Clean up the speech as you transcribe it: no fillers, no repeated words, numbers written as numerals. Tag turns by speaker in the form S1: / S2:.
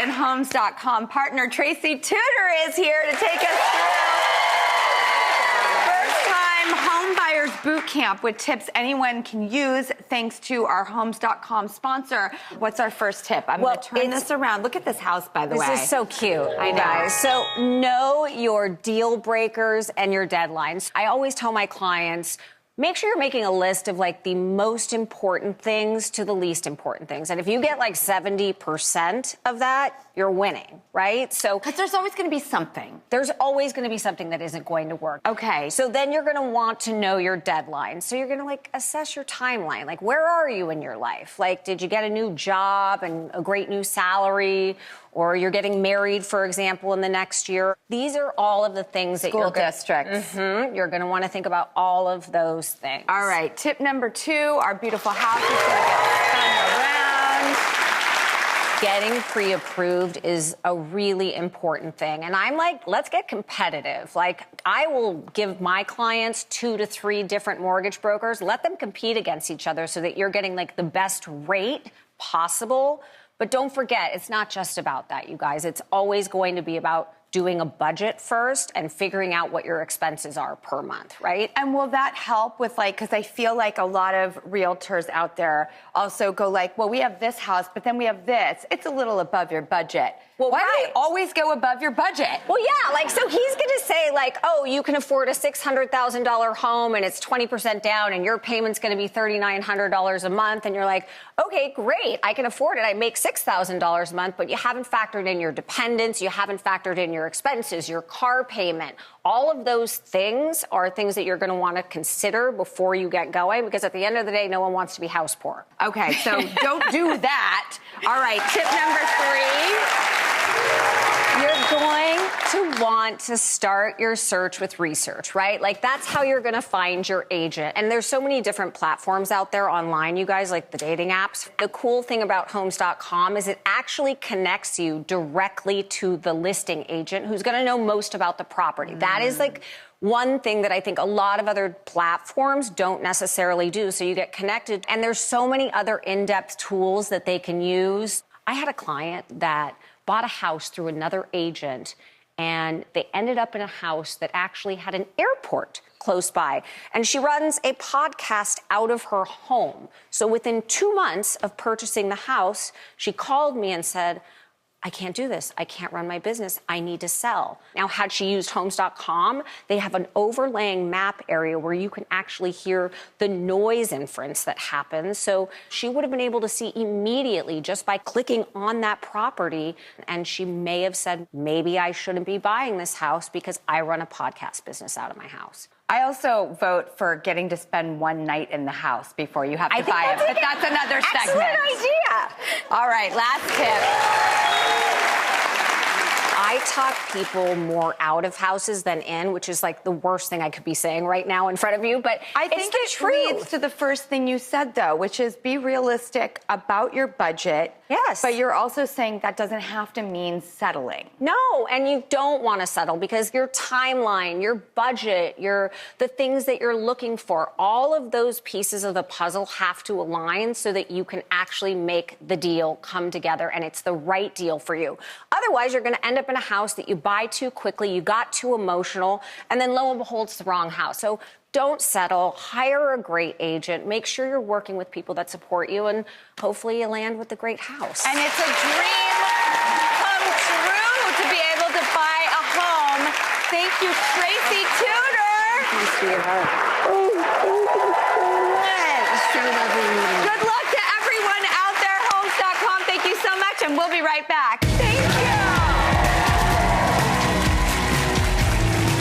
S1: and Homes.com partner Tracy Tudor is here to take us through first-time home buyers boot camp with tips anyone can use thanks to our Homes.com sponsor. What's our first tip? I'm going to turn this around. Look at this house, by the way.
S2: This is so cute,
S1: I know.
S2: guys. So know your deal breakers and your deadlines. I always tell my clients, make sure you're making a list of like the most important things to the least important things. And if you get like 70% of that, you're winning, right? So
S1: because there's always going to be something.
S2: There's always going to be something that isn't going to work.
S1: Okay.
S2: So then you're going to want to know your deadline. So you're going to like assess your timeline. Like, where are you in your life? Like, did you get a new job and a great new salary? Or you're getting married, for example, in the next year. These are all of the things that
S1: School districts.
S2: You're going to want to think about all of those things.
S1: All right. Tip number 2, our beautiful house is going to get spun around.
S2: Getting pre-approved is a really important thing. And I'm like, let's get competitive. Like, I will give my clients 2 to 3 different mortgage brokers. Let them compete against each other so that you're getting like the best rate possible. But don't forget, it's not just about that, you guys. It's always going to be about doing a budget first and figuring out what your expenses are per month, right?
S1: And will that help with like, because I feel like a lot of realtors out there also go like, well, we have this house, but then we have this. It's a little above your budget.
S2: Well,
S1: why do they always go above your budget?
S2: Well, yeah, like, so he's going to say, like, oh, you can afford a $600,000 home and it's 20% down and your payment's going to be $3,900 a month. And you're like, okay, great, I can afford it. I make $6,000 a month, but you haven't factored in your dependents. You haven't factored in your expenses, your car payment. All of those things are things that you're going to want to consider before you get going, because at the end of the day, no one wants to be house poor.
S1: Okay, so don't do that. All right, tip number 3.
S2: You're going to want to start your search with research, right? Like, that's how you're going to find your agent. And there's so many different platforms out there online, you guys, like the dating apps. The cool thing about Homes.com is it actually connects you directly to the listing agent who's going to know most about the property. That is like one thing that I think a lot of other platforms don't necessarily do. So you get connected, and there's so many other in-depth tools that they can use. I had a client that bought a house through another agent, and they ended up in a house that actually had an airport close by. And she runs a podcast out of her home. So within 2 months of purchasing the house, she called me and said, I can't do this. I can't run my business. I need to sell. Now, had she used Homes.com, they have an overlaying map area where you can actually hear the noise inference that happens. So she would have been able to see immediately just by clicking on that property. And she may have said, maybe I shouldn't be buying this house because I run a podcast business out of my house.
S1: I also vote for getting to spend one night in the house before you have to buy it. But that's another segment.
S2: Excellent idea.
S1: All right, last tip.
S2: I talk people more out of houses than in, which is like the worst thing I could be saying right now in front of you. But
S1: I think it leads to the first thing you said, though, which is be realistic about your budget.
S2: Yes.
S1: But you're also saying that doesn't have to mean settling.
S2: No, and you don't want to settle because your timeline, your budget, the things that you're looking for, all of those pieces of the puzzle have to align so that you can actually make the deal come together and it's the right deal for you. Otherwise, you're going to end up in a house that you buy too quickly, you got too emotional, and then lo and behold, it's the wrong house. So don't settle. Hire a great agent. Make sure you're working with people that support you, and hopefully you land with a great house.
S1: And it's a dream come true to be able to buy a home. Thank you, Tracy Tudor.
S2: Thank you, sweetheart.
S1: So lovely. Good luck to everyone out there. Homes.com. Thank you so much, and we'll be right back. Thank you.